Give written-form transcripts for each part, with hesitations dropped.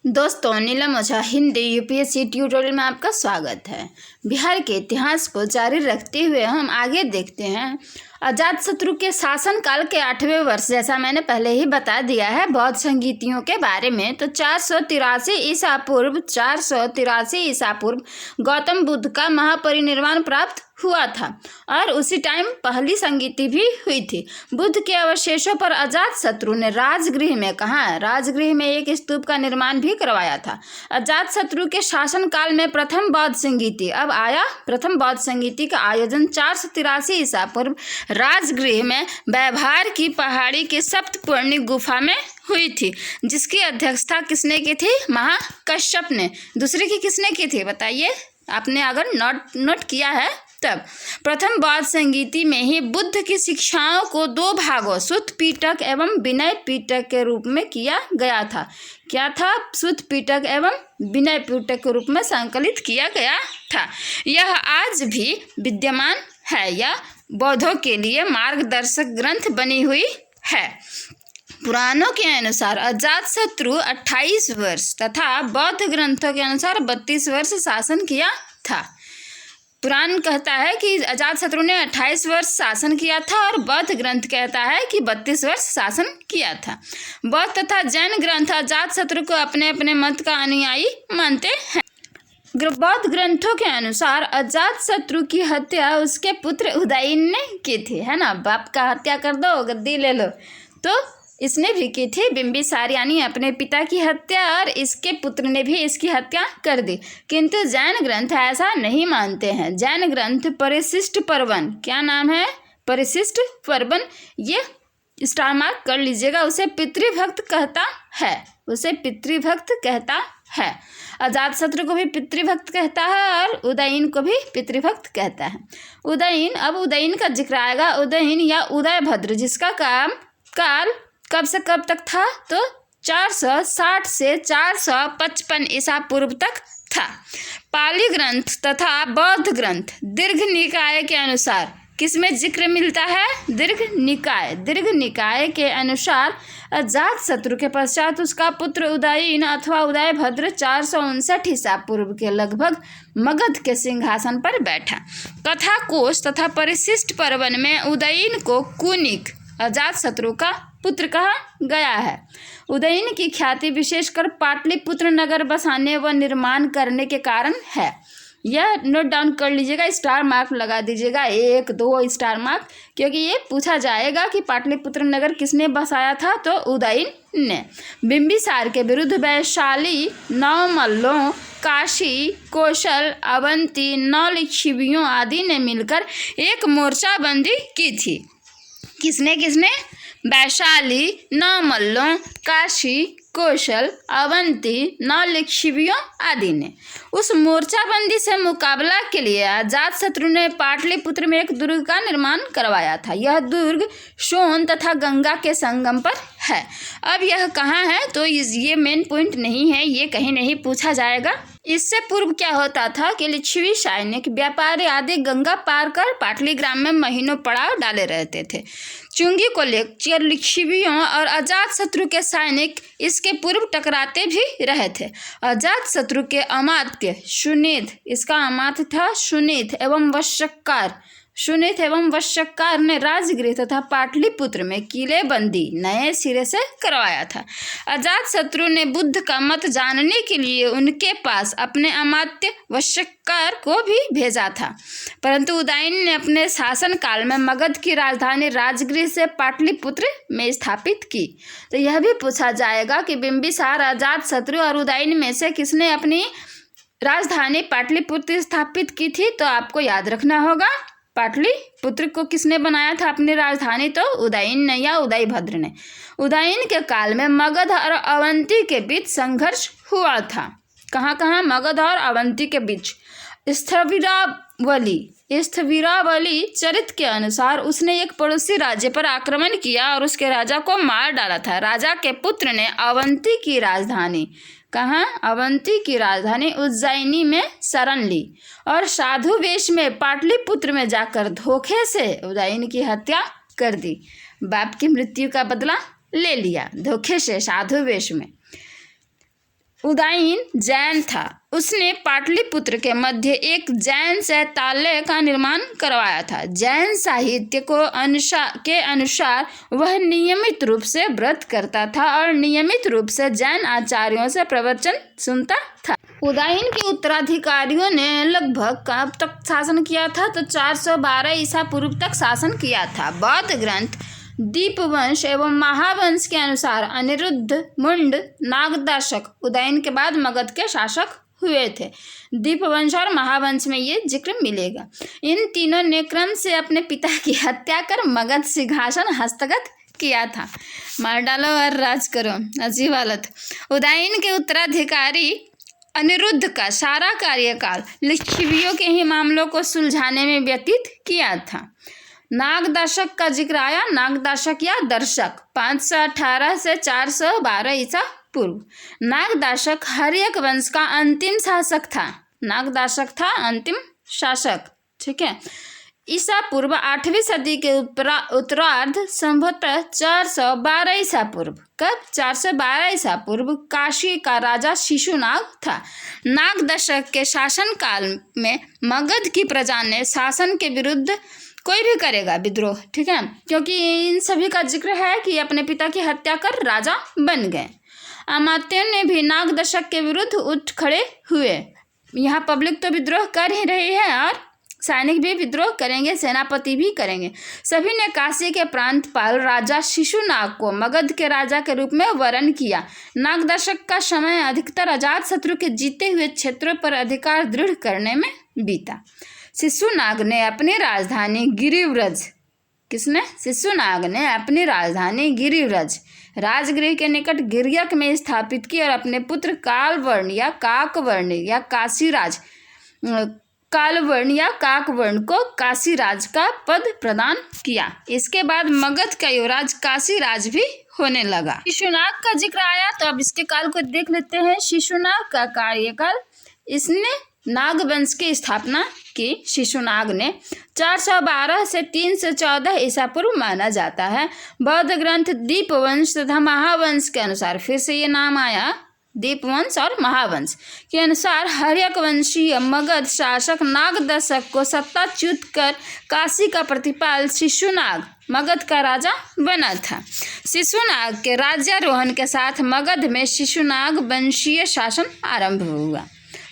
दोस्तों, नीलम ओझा Hindi UPSC tutorial में आपका स्वागत है। बिहार के इतिहास को जारी रखते हुए हम आगे देखते हैं। अजातशत्रु के शासनकाल के 8वें वर्ष, जैसा मैंने पहले ही बता दिया है बौद्ध संगीतियों के बारे में, तो 483 ईसा पूर्व गौतम बुद्ध का महापरिनिर्वाण प्राप्त हुआ था और उसी टाइम पहली संगीति भी हुई थी। बुद्ध के अवशेषों पर अजातशत्रु ने राजगृह में एक स्तूप का निर्माण भी करवाया था। अजातशत्रु के शासनकाल में प्रथम बौद्ध संगीति का आयोजन 483 ईसा पूर्व राजगृह में व्यवहार की पहाड़ी के सप्तपूर्णी गुफा में हुई थी, जिसकी अध्यक्षता किसने की थी? महाकश्यप ने। दूसरी की किसने की थी बताइए, आपने अगर नोट किया है तब। प्रथम बौद्ध संगीति में ही बुद्ध की शिक्षाओं को दो भागों, सुत्त पिटक एवं विनय पिटक के रूप में किया गया था। क्या था? सुत्त पिटक एवं विनय पिटक के रूप में संकलित किया गया था। यह आज भी विद्यमान है। यह बौद्धों के लिए मार्गदर्शक ग्रंथ बनी हुई है। पुराणों के अनुसार अजातशत्रु 28 वर्ष तथा बौद्ध ग्रंथों के अनुसार 32 वर्ष शासन किया था। पुराण कहता है कि अजातशत्रु ने 28 वर्ष शासन किया था और बौद्ध ग्रंथ कहता है कि 32 वर्ष शासन किया था। बौद्ध तथा जैन ग्रंथ अजातशत्रु को अपने अपने मत का अनुयायी मानते हैं। बौद्ध ग्रंथों के अनुसार अजातशत्रु की हत्या उसके पुत्र उदयन ने की थी, है ना। बाप का हत्या कर दो, गद्दी ले लो, तो इसने भी की थी। बिंबिसार यानी अपने पिता की हत्या, और इसके पुत्र ने भी इसकी हत्या कर दी। किंतु जैन ग्रंथ ऐसा नहीं मानते हैं। जैन ग्रंथ परिशिष्ट पर्वन, क्या नाम है? परिशिष्ट पर्वन, ये स्टार मार्क कर लीजिएगा, उसे पितृभक्त कहता है। अजातशत्रु को भी पितृभक्त कहता है और उदयन को भी पितृभक्त कहता है। उदयन का जिक्र आएगा। उदयन या उदयभद्र, जिसका काल कब से कब तक था? तो 460 से 455 ईसा पूर्व तक था। पाली ग्रंथ तथा बौद्ध ग्रंथ दीर्घ निकाय के अनुसार किसमें जिक्र मिलता है? दीर्घ निकाय के अनुसार अजातशत्रु के पश्चात उसका पुत्र उदयन अथवा उदयभद्र 459 ईसा पूर्व के लगभग मगध के सिंहासन पर बैठा। कथा कोश तथा परिशिष्ट पर्वन में उदयन को कुनिक, अजातशत्रु का पुत्र कहा गया है। उदयन की ख्याति विशेषकर पाटलिपुत्र नगर बसाने व निर्माण करने के कारण है। यह नोट डाउन कर लीजिएगा, स्टार मार्क लगा दीजिएगा, 1-2 स्टार मार्क, क्योंकि ये पूछा जाएगा कि पाटलिपुत्र नगर किसने बसाया था, तो उदयन ने। बिंबिसार के विरुद्ध वैशाली, नवमल्लों, काशी, कौशल, अवंती, नौलिच्छिवियों आदि ने मिलकर एक मोर्चाबंदी की थी। किसने? वैशाली, नवमल्लों, काशी, कौशल, अवंती, नौलिच्छिवियों आदि ने। उस मोर्चाबंदी से मुकाबला के लिए अजातशत्रु ने पाटलिपुत्र में एक दुर्ग का निर्माण करवाया था। यह दुर्ग सोन तथा गंगा के संगम पर है। अब यह कहाँ है? तो ये मेन पॉइंट नहीं है, ये कहीं नहीं पूछा जाएगा। इससे पूर्व क्या होता था कि लिच्छवी सैनिक, व्यापारी आदि गंगा पार कर पाटलिग्राम में महीनों पड़ाव डाले रहते थे। चुंगी को लेकर लिच्छवियों और अजातशत्रु के सैनिक इसके पूर्व टकराते भी रहे थे। अजातशत्रु के अमात्य सुनीत, इसका अमात्य था सुनीत एवं वश्यकार ने राजगृह तथा पाटलिपुत्र में किलेबंदी नए सिरे से करवाया था। अजातशत्रु ने बुद्ध का मत जानने के लिए उनके पास अपने अमात्य वश्यकार को भी भेजा था, परंतु उदयन ने अपने शासनकाल में मगध की राजधानी राजगृह से पाटलिपुत्र में स्थापित की। तो यह भी पूछा जाएगा कि बिंबिसार, अजातशत्रु और उदयन में से किसने अपनी राजधानी पाटलिपुत्र स्थापित की थी? तो आपको याद रखना होगा, पाटलिपुत्र को किसने बनाया था अपनी राजधानी? तो उदयन ने या उदयभद्र ने। उदयन के काल में मगध और अवंती के बीच संघर्ष हुआ था। कहाँ? मगध और अवंती के बीच। स्थविरावली चरित्र के अनुसार उसने एक पड़ोसी राज्य पर आक्रमण किया और उसके राजा को मार डाला था। राजा के पुत्र ने अवंती की राजधानी, अवंती की राजधानी उज्जैनी में शरण ली और साधु वेश में पाटलिपुत्र में जाकर धोखे से उदयन की हत्या कर दी। बाप की मृत्यु का बदला ले लिया धोखे से साधु वेश में। उदयन जैन था। उसने पाटलिपुत्र के मध्य एक जैन शौचालय का निर्माण करवाया था। जैन साहित्य के अनुसार वह नियमित रूप से व्रत करता था और नियमित रूप से जैन आचार्यों से प्रवचन सुनता था। उदयन के उत्तराधिकारियों ने लगभग कब तक शासन किया था? तो 412 ईसा पूर्व तक शासन किया था। बौद्ध ग्रंथ दीपवंश एवं महावंश के अनुसार अनिरुद्ध, मुंड, नागदाशक उदयन के बाद मगध के शासक हुए थे। दीपवंश और महावंश में ये जिक्र मिलेगा। इन तीनों ने क्रम से अपने पिता की हत्या कर मगध सिंहासन हस्तगत किया था। मार डालो और राज करो, अजीब हालत। उदयन के उत्तराधिकारी अनिरुद्ध का सारा कार्यकाल लिच्छवियों के ही मामलों को सुलझाने में व्यतीत किया था। नागदाशक का जिक्र आया। नागदाशक या दर्शक 518 से 412 ईसा पूर्व। नागदाशक हर्यक वंश का अंतिम शासक था। नागदाशक था अंतिम शासक, ठीक है। ईसा पूर्व 8वीं सदी के उत्तरार्ध संभवतः 412 ईसा पूर्व। कब? 412 ईसा पूर्व काशी का राजा शिशुनाग था। नागदशक के शासन काल में मगध की प्रजा ने शासन के विरुद्ध कोई भी करेगा विद्रोह, ठीक है, क्योंकि इन सभी का जिक्र है कि अपने पिता की हत्या कर राजा बन गए। अमात्यों ने भी नागदशक के विरुद्ध उठ खड़े हुए। यहाँ पब्लिक तो विद्रोह कर ही रही है और सैनिक भी विद्रोह करेंगे, सेनापति भी करेंगे। सभी ने काशी के प्रांतपाल राजा शिशुनाग को मगध के राजा के रूप में वर्ण किया। नागदशक का समय अधिकतर अजातशत्रु के जीते हुए क्षेत्रों पर अधिकार दृढ़ करने में बीता। शिशुनाग ने अपनी राजधानी गिरिव्रज शिशुनाग ने अपनी राजधानी गिरिव्रज राजगृह के निकट गिरियक में स्थापित की और अपने पुत्र कालवर्ण या काकवर्ण को काशीराज का पद प्रदान किया। इसके बाद मगध का युवराज काशीराज भी होने लगा। शिशुनाग का जिक्र आया तो अब इसके काल को देख लेते हैं। शिशुनाग का कार्यकाल, इसने नागवंश की स्थापना की। शिशुनाग ने 412 से 314 ईसा पूर्व माना जाता है। बौद्ध ग्रंथ दीपवंश तथा महावंश के अनुसार, फिर से ये नाम आया दीपवंश और महावंश के अनुसार, हर्यक वंशीय मगध शासक नागदशक को सत्ताच्युत कर काशी का प्रतिपाल शिशुनाग मगध का राजा बना था। शिशुनाग के राज्यारोहण के साथ मगध में शिशुनाग वंशीय शासन आरंभ हुआ।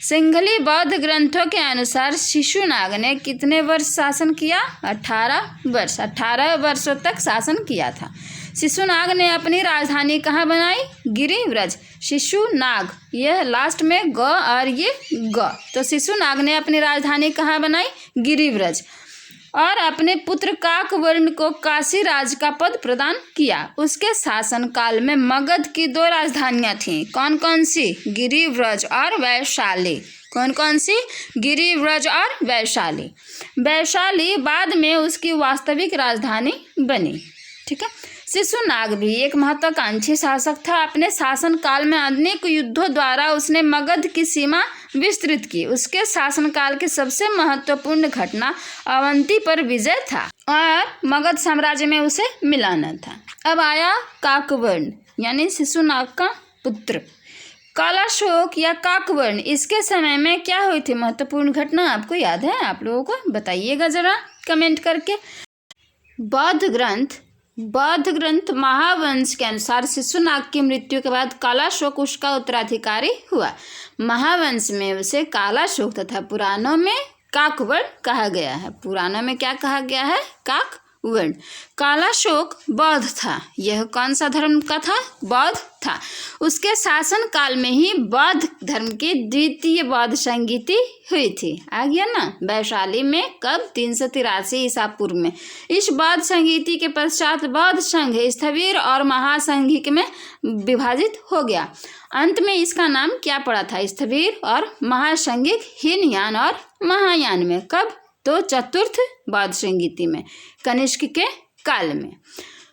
सिंघली बौद्ध ग्रंथों के अनुसार शिशुनाग ने कितने वर्ष शासन किया? 18 वर्षों तक शासन किया था। शिशुनाग ने अपनी राजधानी कहाँ बनाई? गिरिव्रज। शिशुनाग, यह लास्ट में ग और ये ग, तो शिशुनाग ने अपनी राजधानी कहाँ बनाई? गिरिव्रज। और अपने पुत्र काकवर्ण को काशीराज का पद प्रदान किया। उसके शासन काल में मगध की 2 राजधानियां थीं। कौन कौन सी? गिरिव्रज और वैशाली। कौन कौन सी? गिरिव्रज और वैशाली। वैशाली बाद में उसकी वास्तविक राजधानी बनी, ठीक है। शिशुनाग भी एक महत्वाकांक्षी शासक था। अपने शासन काल में अनेक युद्धों द्वारा उसने मगध की सीमा विस्तृत की। उसके शासनकाल की सबसे महत्वपूर्ण घटना अवंती पर विजय था और मगध साम्राज्य में उसे मिलाना था। अब आया काकवर्ण यानी शिशुनाग का पुत्र कालाशोक या काकवर्ण। इसके समय में क्या हुई थी महत्वपूर्ण घटना? आपको याद है? आप लोगों को बताइएगा जरा कमेंट करके। बौद्ध ग्रंथ महावंश के अनुसार शिशुनाग की मृत्यु के बाद कालाशोक उसका उत्तराधिकारी हुआ। महावंश में उसे कालाशोक तथा पुराणों में काकवर्ण कहा गया है। पुराणों में क्या कहा गया है? काकवर्ण। कालाशोक बौद्ध था। यह कौन सा धर्म का था? बौद्ध था। उसके शासन काल में ही बौद्ध धर्म की द्वितीय बौद्ध संगीति हुई थी। आ गया ना? वैशाली में कब? 383 ईसा पूर्व में। इस बौद्ध संगीति के पश्चात बौद्ध संघ स्थविर और महासंघिक में विभाजित हो गया। अंत में इसका नाम क्या पड़ा था? स्थविर और महासंघिक, हीनयान और महायान में। कब? तो चतुर्थ बौद्ध संगीति में, कनिष्क के काल में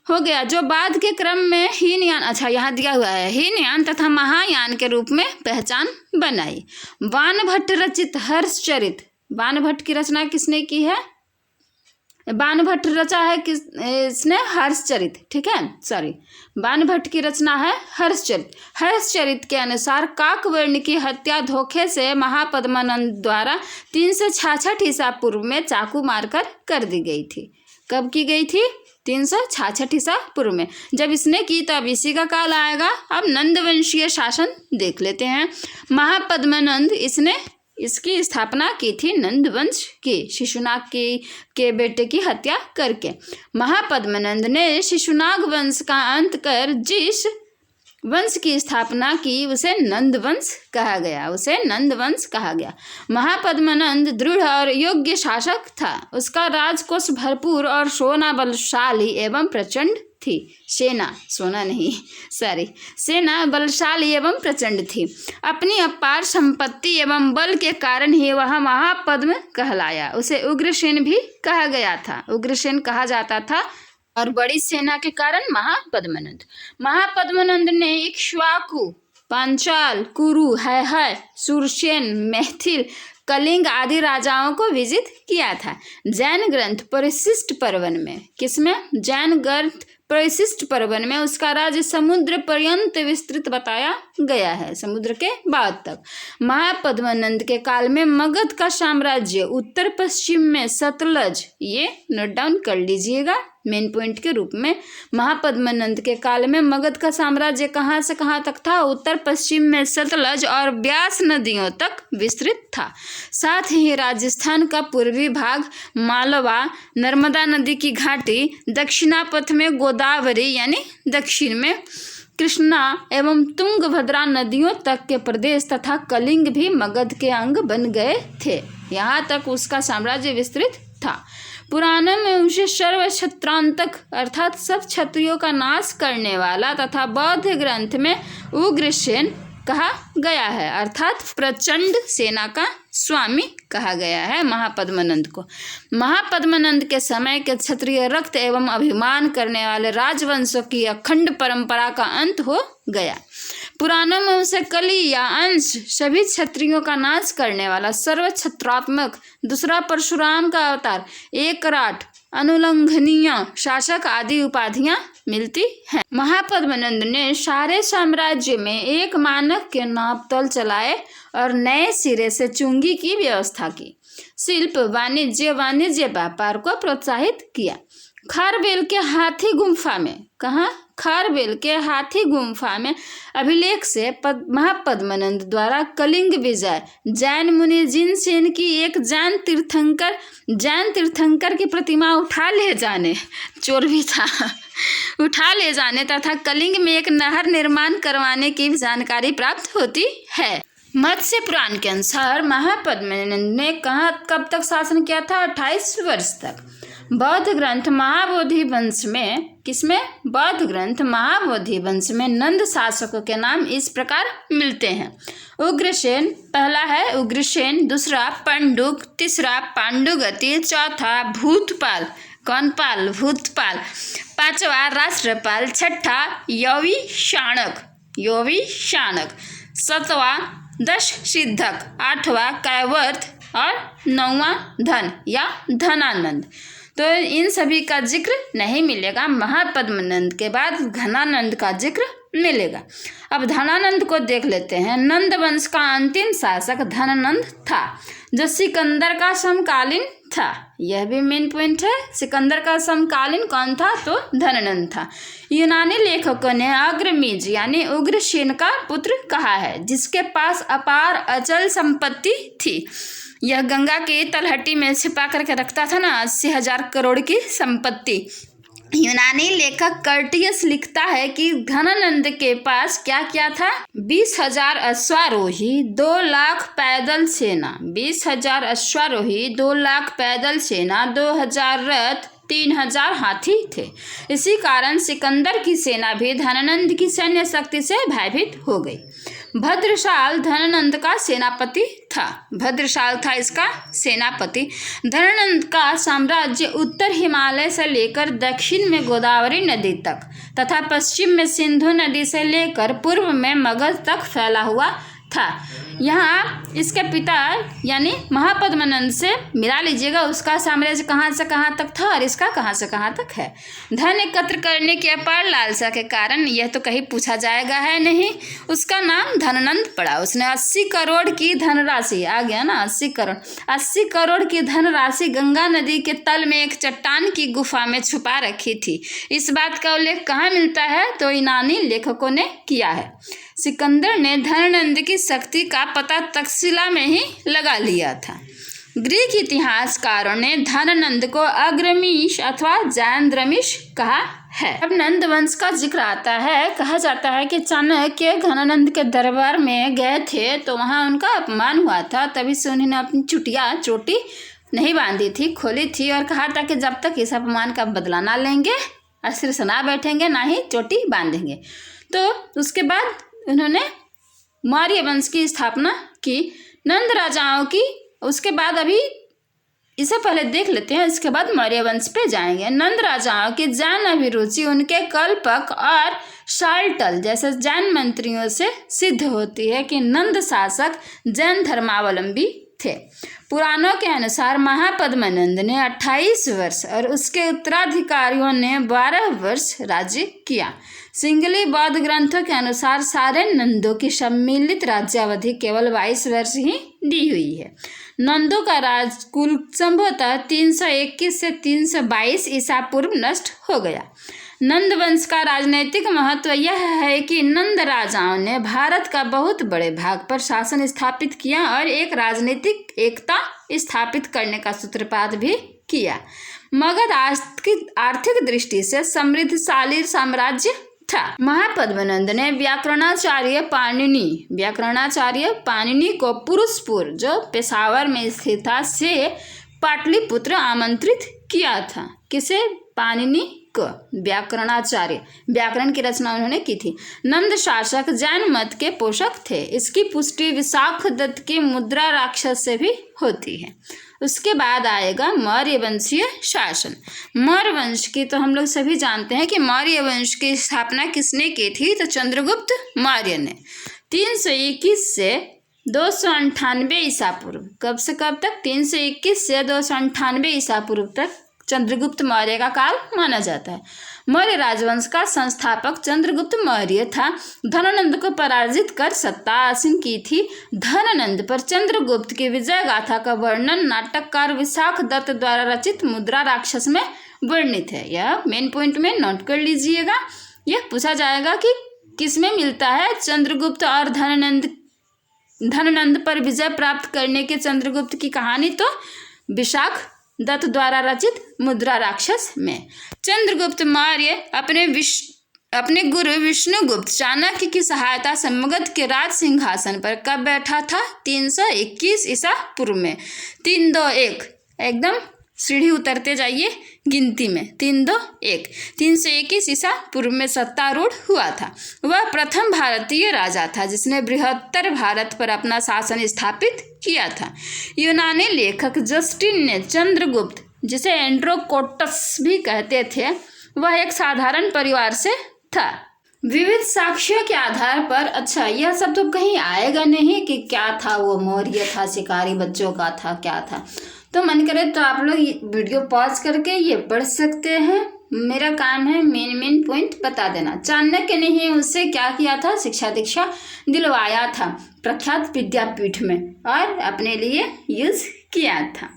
हो गया, जो बाद के क्रम में हीनयान, अच्छा यहाँ दिया हुआ है, हीनयान तथा महायान के रूप में पहचान बनाई। बाणभट्ट रचित हर्षचरित, बाणभट्ट की रचना किसने की है? बाणभट्ट रचा है किस इसने हर्षचरित, ठीक है, सॉरी, बाणभट्ट की रचना है हर्षचरित। हर्षचरित के अनुसार काकवर्ण की हत्या धोखे से महापद्मानंद द्वारा 366 ईसा पूर्व में चाकू मारकर कर दी गई थी। कब की गई थी? 366 ईसा पूर्व में। जब इसने की तब इसी का काल आएगा। अब नंदवंशीय शासन देख लेते हैं। महापद्मानंद इसकी स्थापना की थी नंदवंश की, शिशुनाग के बेटे की हत्या करके। महापद्मानंद ने शिशुनाग वंश का अंत कर जिस वंश की स्थापना की उसे नंदवंश कहा गया। महापद्मानंद दृढ़ और योग्य शासक था। उसका राजकोष भरपूर और सेना बलशाली एवं प्रचंड थी। सेना बलशाली एवं प्रचंड थी। अपनी अपार संपत्ति एवं बल के कारण ही वह महापद्म कहलाया। उसे उग्रसेन भी कहा गया था, उग्रसेन कहा जाता था। और बड़ी सेना के कारण महापद्मानंद ने इक्ष्वाकु, पांचाल, कुरु, है, सुरसेन, मैथिल, कलिंग आदि राजाओं को विजित किया था। जैन ग्रंथ परिशिष्ट पर्वन में, किसमें? जैन ग्रंथ परिशिष्ट पर्वन में उसका राज्य समुद्र पर्यंत विस्तृत बताया गया है, समुद्र के बाद तक। महापद्मानंद के काल में मगध का साम्राज्य उत्तर पश्चिम में सतलज, ये नोट डाउन कर लीजिएगा मेन पॉइंट के रूप में। महापद्मानंद के काल में मगध का साम्राज्य कहाँ से कहाँ तक था? उत्तर पश्चिम में सतलज और ब्यास नदियों तक विस्तृत था। साथ ही राजस्थान का पूर्वी भाग, मालवा, नर्मदा नदी की घाटी, दक्षिणापथ में गोदावरी यानी दक्षिण में कृष्णा एवं तुंगभद्रा नदियों तक के प्रदेश तथा कलिंग भी मगध के अंग बन गए थे। यहाँ तक उसका साम्राज्य विस्तृत था। पुराणों में उसे सर्वक्षत्रांतक अर्थात सब क्षत्रियों का नाश करने वाला तथा बौद्ध ग्रंथ में उग्रसेन कहा गया है, अर्थात प्रचंड सेना का स्वामी कहा गया है महापद्मानंद को। महापद्मानंद के समय के क्षत्रिय रक्त एवं अभिमान करने वाले राजवंशों की अखंड परंपरा का अंत हो गया। पुराणों में उसे कली या अंश, सभी क्षत्रियों का नाश करने वाला, सर्वक्षत्रात्मक, दूसरा परशुराम का अवतार, एकराट, अनुल्लंघनीय शासक आदि उपाधियां मिलती हैं। महापद्मानंद ने सारे साम्राज्य में एक मानक के नापतोल चलाए और नए सिरे से चुंगी की व्यवस्था की। शिल्प, वाणिज्य व्यापार को प्रोत्साहित किया। खारबेल के हाथी गुम्फा में, कहाँ? खारबेल के हाथी गुम्फा में अभिलेख से महापद्मानंद द्वारा कलिंग विजय, जैन मुनि जिनसेन की एक जैन तीर्थंकर की प्रतिमा उठा ले जाने, चोर भी था, उठा ले जाने तथा कलिंग में एक नहर निर्माण करवाने की जानकारी प्राप्त होती है। मत्स्य पुराण के अनुसार महापद्मानंद ने कब तक शासन किया था? 28 वर्ष तक। बौद्ध ग्रंथ महाबोधि वंश में, किसमें? बौद्ध ग्रंथ महाबोधि वंश में नंद शासकों के नाम इस प्रकार मिलते हैं। उग्रसेन, पहला है उग्रसेन, दूसरा पंडुक, तीसरा पांडुगति, चौथा भूतपाल, कौन पाल? भूतपाल, पांचवा राष्ट्रपाल, छठा यवी शाणक, सातवां दश सिद्धक, आठवां कैवर्त और नौवां धन या धनानंद। तो इन सभी का जिक्र नहीं मिलेगा। महापद्मानंद के बाद घनानंद का जिक्र मिलेगा। अब धनानंद को देख लेते हैं। नंद वंश का अंतिम शासक धनानंद था, जो सिकंदर का समकालीन था। यह भी मेन पॉइंट है। सिकंदर का समकालीन कौन था? तो धनानंद था। यूनानी लेखकों ने अग्रमीज यानी उग्रसेन का पुत्र कहा है, जिसके पास अपार अचल संपत्ति थी। यह गंगा की तलहटी में छिपा करके रखता था ना 80,000 करोड़ की संपत्ति। यूनानी लेखक कर्टियस लिखता है कि धनानंद के पास क्या क्या था? 20,000 अश्वारोही, 2 लाख पैदल सेना, 20,000 अश्वारोही, 2 लाख पैदल सेना, 2,000 रथ, 3,000 हाथी थे। इसी कारण सिकंदर की सेना भी धनानंद की सैन्य शक्ति से भयभीत हो गई। भद्रशाल धनानंद का सेनापति था। भद्रशाल था इसका सेनापति। धनानंद का साम्राज्य उत्तर हिमालय से लेकर दक्षिण में गोदावरी नदी तक तथा पश्चिम में सिंधु नदी से लेकर पूर्व में मगध तक फैला हुआ था। यहाँ इसके पिता यानी महापद्मानंद से मिला लीजिएगा, उसका साम्राज्य कहाँ से कहाँ तक था और इसका कहाँ से कहाँ तक है। धन एकत्र करने की अपार लालसा के कारण यह तो कहीं पूछा जाएगा है नहीं, उसका नाम धननंद पड़ा। उसने 80 करोड़ की धनराशि, आ गया ना 80 करोड़ की धनराशि गंगा नदी के तल में एक चट्टान की गुफा में छुपा रखी थी। इस बात का उल्लेख कहाँ मिलता है? तो यूनानी लेखकों ने किया है। सिकंदर ने धननंद की शक्ति का पता तक्षशिला में ही लगा लिया था। ग्रीक इतिहासकारों ने धननंद को अग्रमीश अथवा जैंद्रमीश कहा है। अब नंद वंश का जिक्र आता है, कहा जाता है कि चाणक्य धननंद के दरबार में गए थे तो वहाँ उनका अपमान हुआ था, तभी से उन्होंने अपनी चोटी नहीं बांधी थी, खोली थी और कहा था कि जब तक इस अपमान का बदला ना लेंगे अस्त्र से ना बैठेंगे ना ही चोटी बांधेंगे। तो उसके बाद उन्होंने मौर्य वंश की स्थापना की, नंद राजाओं की। उसके बाद अभी इसे पहले देख लेते हैं, इसके बाद मौर्य वंश पे जाएंगे। नंद राजाओं की जैन अभिरुचि उनके कल्पक और शाल्टल जैसे जैन मंत्रियों से सिद्ध होती है कि नंद शासक जैन धर्मावलंबी थे। पुराणों के अनुसार महापद्मानंद ने 28 वर्ष और उसके उत्तराधिकारियों ने 12 वर्ष राज्य किया। सिंगली बौद्ध ग्रंथों के अनुसार सारे नंदों की सम्मिलित राज्यावधि केवल 22 वर्ष ही दी हुई है। नंदों का राजकुल संभवतः 321 से 322 ईसा पूर्व नष्ट हो गया। नंद वंश का राजनैतिक महत्व यह है कि नंद राजाओं ने भारत का बहुत बड़े भाग पर शासन स्थापित किया और एक राजनीतिक एकता स्थापित करने का सूत्रपात भी किया। मगध आर्थिक दृष्टि से समृद्धशाली साम्राज्य था। महापद्मानंद ने व्याकरणाचार्य पाणिनि को पुरुषपुर जो पेशावर में स्थित था से पाटलिपुत्र आमंत्रित किया था। किसे? पाणिनि को। व्याकरण की रचना उन्होंने की थी। नंद शासक जैन मत के पोषक थे। इसकी पुष्टि विशाख दत्त की मुद्रा राक्षस से भी होती है। उसके बाद आएगा मौर्य वंशीय शासन। मौर्य वंश की तो हम लोग सभी जानते हैं कि मौर्य वंश की स्थापना किसने की थी? तो चंद्रगुप्त मौर्य ने 321 से 298 ईसा पूर्व। कब से कब तक? 321 से 298 ईसा पूर्व तक चंद्रगुप्त मौर्य का काल माना जाता है। मौर्य राजवंश का संस्थापक चंद्रगुप्त मौर्य था। धननंद को पराजित कर सत्ता आसीन की थी। धननंद पर चंद्रगुप्त की विजय गाथा का वर्णन नाटककार विशाख दत्त द्वारा रचित मुद्रा राक्षस में वर्णित है। यह मेन पॉइंट में नोट कर लीजिएगा। यह पूछा जाएगा कि किसमें मिलता है चंद्रगुप्त और धननंद पर विजय प्राप्त करने के चंद्रगुप्त की कहानी? तो विशाख दत्त द्वारा रचित मुद्रा राक्षस में। चंद्रगुप्त मौर्य अपने गुरु विष्णुगुप्त चाणक्य की सहायता से मगध के राज सिंहासन पर कब बैठा था? 321 ईसा पूर्व में। 321 एकदम सीढ़ी उतरते जाइए गिनती में। 321 321 ईसा पूर्व में सत्तारूढ़ हुआ था। वह प्रथम भारतीय राजा था जिसने बृहत्तर भारत पर अपना शासन स्थापित किया था। यूनानी लेखक जस्टिन ने चंद्रगुप्त, जिसे एंड्रोकोटस भी कहते थे, वह एक साधारण परिवार से था। विविध साक्ष्यों के आधार पर, अच्छा यह सब तो कहीं आएगा नहीं कि क्या था वो, मौर्य था, शिकारी बच्चों का था, क्या था। तो मन करे तो आप लोग वीडियो पॉज करके ये पढ़ सकते हैं। मेरा काम है मेन पॉइंट बता देना। चाणक्य ने ही उससे क्या किया था? शिक्षा दीक्षा दिलवाया था प्रख्यात विद्यापीठ में और अपने लिए यूज किया था।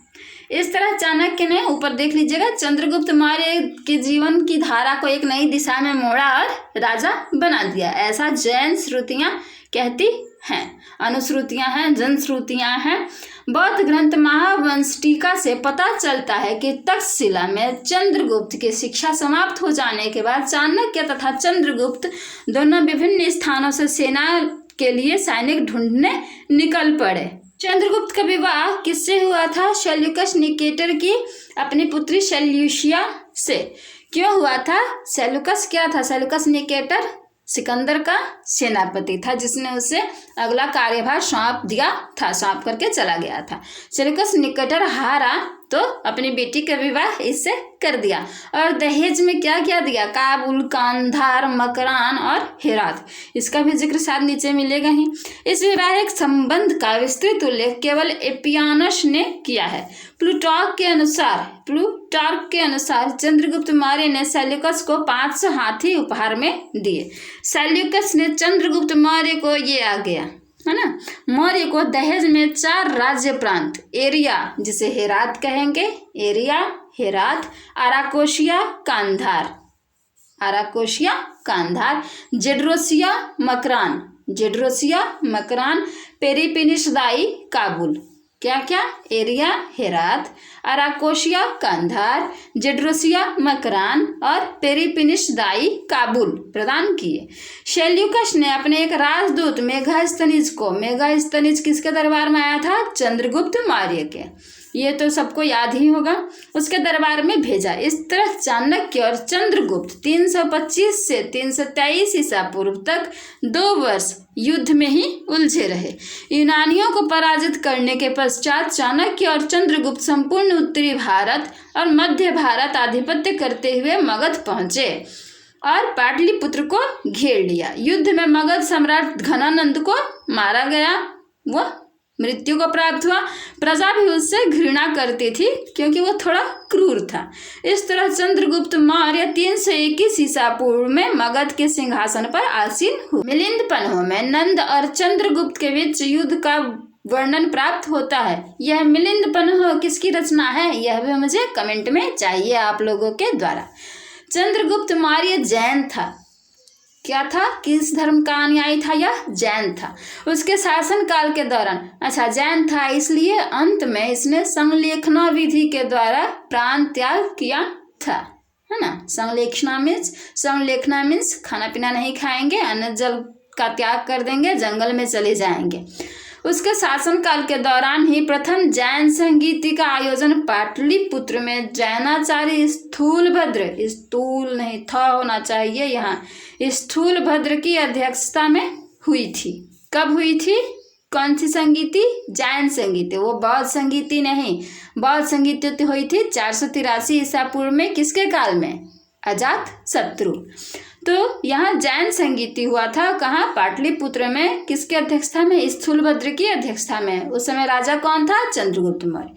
इस तरह चाणक्य ने, ऊपर देख लीजिएगा, चंद्रगुप्त मौर्य के जीवन की धारा को एक नई दिशा में मोड़ा और राजा बना दिया। ऐसा जैन श्रुतियाँ कहती हैं, अनुश्रुतियाँ हैं, जनश्रुतियाँ हैं। बौद्ध ग्रंथ महावंश टीका से पता चलता है कि तक्षशिला में चंद्रगुप्त की शिक्षा समाप्त हो जाने के बाद चाणक्य तथा चंद्रगुप्त दोनों विभिन्न स्थानों से सेना के लिए सैनिक ढूंढने निकल पड़े। चंद्रगुप्त का विवाह किससे हुआ था? सेल्यूकस निकेटर की अपनी पुत्री सेल्यूसिया से। क्यों हुआ था? सेल्यूकस क्या था? सेल्यूकस निकेटर सिकंदर का सेनापति था जिसने उसे अगला कार्यभार सौंप करके चला गया था। सेल्यूकस निकेटर हारा तो अपनी बेटी का विवाह इससे कर दिया। और दहेज में क्या क्या दिया? काबुल, कांधार, मकरान और हेरात। इसका भी जिक्र शायद नीचे मिलेगा ही। इस वैवाहिक संबंध का विस्तृत उल्लेख केवल एपियानस ने किया है। प्लूटार्क के अनुसार चंद्रगुप्त मौर्य ने सेल्यूकस को 500 हाथी उपहार में दिए। सेल्यूकस ने चंद्रगुप्त मौर्य को ये आ गया है ना, मौर्य को दहेज में 4 राज्य प्रांत, एरिया जिसे हेरात कहेंगे, एरिया, हेरात, आराकोशिया, कांधार, जेड्रोसिया, मकरान, पेरिपिनिसदाई, काबुल। क्या क्या? एरिया, हेरात, अराकोशिया, कांधार, जेड्रोसिया, मकरान और पेरिपिनिसदाई, काबुल प्रदान किए। सेल्यूकस ने अपने एक राजदूत मेगास्थनीज किसके दरबार में आया था? चंद्रगुप्त मौर्य के। ये तो सबको याद ही होगा। उसके दरबार में भेजा। इस तरह चाणक्य और चंद्रगुप्त 325 से 323 ईसा पूर्व तक 2 वर्ष युद्ध में ही उलझे रहे। यूनानियों को पराजित करने के पश्चात चाणक्य और चंद्रगुप्त संपूर्ण उत्तरी भारत और मध्य भारत आधिपत्य करते हुए मगध पहुंचे और पाटलिपुत्र को घेर लिया। युद्ध में मगध सम्राट घनानंद को मारा गया, वह मृत्यु को प्राप्त हुआ। प्रजा भी उससे घृणा करती थी क्योंकि वो थोड़ा क्रूर था। इस तरह चंद्रगुप्त मौर्य 321 ईसा पूर्व में मगध के सिंहासन पर आसीन हुए। मिलिंद पन्हों में नंद और चंद्रगुप्त के बीच युद्ध का वर्णन प्राप्त होता है। यह मिलिंद पन्ह किसकी रचना है? यह भी मुझे कमेंट में चाहिए आप लोगों के द्वारा। चंद्रगुप्त मौर्य जैन था। क्या था? किस धर्म का अनुयायी था? यह जैन था। उसके शासन काल के दौरान जैन था, इसलिए अंत में इसने संलेखना विधि के द्वारा प्राण त्याग किया था, है ना। संलेखना मीन्स खाना पीना नहीं खाएंगे, अन्न जल का त्याग कर देंगे, जंगल में चले जाएंगे। उसके शासन काल के दौरान ही प्रथम जैन संगीति का आयोजन पाटलिपुत्र में जैनाचार्य स्थूलभद्र, स्थूल नहीं था होना चाहिए यहाँ, स्थूलभद्र की अध्यक्षता में हुई थी। कब हुई थी? कौन सी संगीति? जैन संगीति। वो बौद्ध संगीति नहीं, बौद्ध संगीति हुई थी 483 ईसा पूर्व में। किसके काल में? अजात शत्रु। तो यहाँ जैन संगीति हुआ था। कहाँ? पाटलिपुत्र में। किसकी अध्यक्षता में? स्थूलभद्र की अध्यक्षता में। उस समय राजा कौन था? चंद्रगुप्त मौर्य।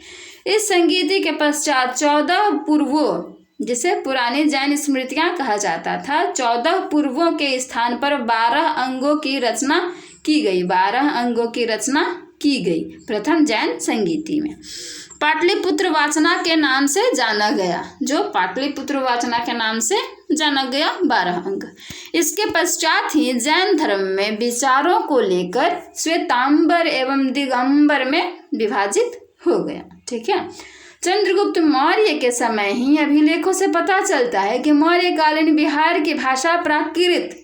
इस संगीति के पश्चात 14 पूर्वों, जिसे पुरानी जैन स्मृतियां कहा जाता था, 14 पूर्वों के स्थान पर 12 अंगों की रचना की गई। 12 अंगों की रचना की गई प्रथम जैन संगीति में। पाटलिपुत्र वाचना के नाम से जाना गया, जो पाटलिपुत्र वाचना के नाम से जाना गया 12 अंग। इसके पश्चात ही जैन धर्म में विचारों को लेकर श्वेतांबर एवं दिगंबर में विभाजित हो गया। ठीक है। चंद्रगुप्त मौर्य के समय ही अभिलेखों से पता चलता है कि मौर्यकालीन बिहार की भाषा प्राकृत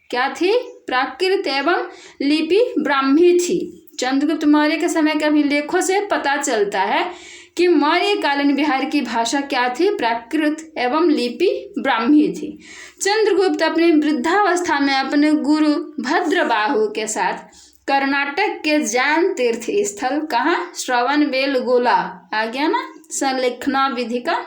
क्या थी? प्राकृत एवं लिपि ब्राह्मी थी। चंद्रगुप्त मौर्य के समय के अभिलेखों से पता चलता है कि मौर्यकालीन बिहार की भाषा क्या थी? प्राकृत एवं लिपि ब्राह्मी थी। चंद्रगुप्त अपनी वृद्धावस्था में अपने गुरु भद्रबाहु के साथ कर्नाटक के जैन तीर्थ स्थल, कहाँ? श्रवणबेलगोला आ गया ना, संलेखना विधि का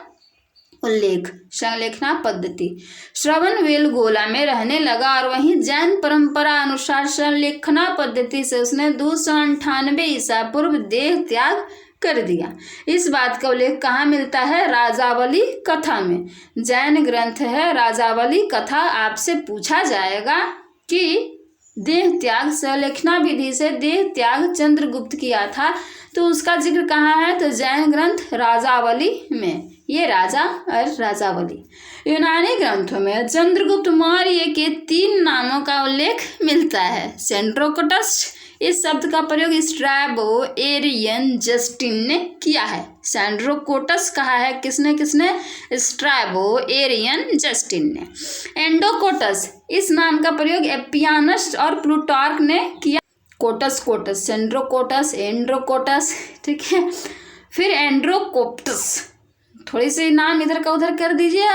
उल्लेख, संलेखना पद्धति, श्रवणबेलगोला में रहने लगा और वहीं जैन परंपरा अनुसार संलेखना पद्धति से उसने 298 ईसा पूर्व देह त्याग कर दिया। इस बात का उल्लेख कहाँ मिलता है? राजावली कथा में। जैन ग्रंथ है राजावली कथा। आपसे पूछा जाएगा कि देह त्याग, संलेखना विधि से देह त्याग चंद्रगुप्त किया था, तो उसका जिक्र कहाँ है? तो जैन ग्रंथ राजावली में। ये राजा और राजावली। यूनानी ग्रंथों में चंद्रगुप्त मौर्य के 3 नामों का उल्लेख मिलता है। सेंड्रोकोटस, इस शब्द का प्रयोग स्ट्रैबो एरियन जस्टिन ने किया है। सेंड्रोकोटस कहा है किसने? स्ट्रैबो एरियन जस्टिन ने। एंडोकोटस, इस नाम का प्रयोग एपियानस और प्लूटार्क ने किया। कोटस, सेंड्रोकोटस, एंड्रोकोटस, ठीक है। फिर एंड्रोकोप्टस, थोड़ी सी नाम इधर का उधर कर दीजिए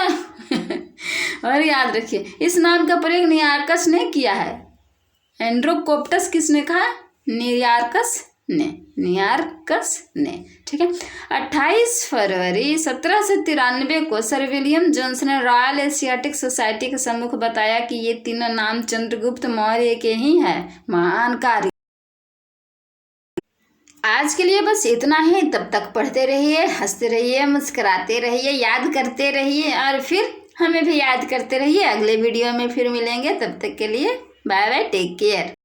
और याद रखिए, इस नाम का प्रयोग नियार्कस ने किया है। एंड्रोकोप्टस किसने कहा? नियार्कस ने, नियार्कस ने। ठीक है। 28 फरवरी 1793 को सर विलियम जोन्स ने रॉयल एशियाटिक सोसाइटी के सम्मुख बताया कि ये तीनों नाम चंद्रगुप्त मौर्य के ही हैं, महान कार्य। आज के लिए बस इतना ही। तब तक पढ़ते रहिए, हंसते रहिए, मुस्कुराते रहिए, याद करते रहिए और फिर हमें भी याद करते रहिए। अगले वीडियो में फिर मिलेंगे, तब तक के लिए बाय बाय, टेक केयर।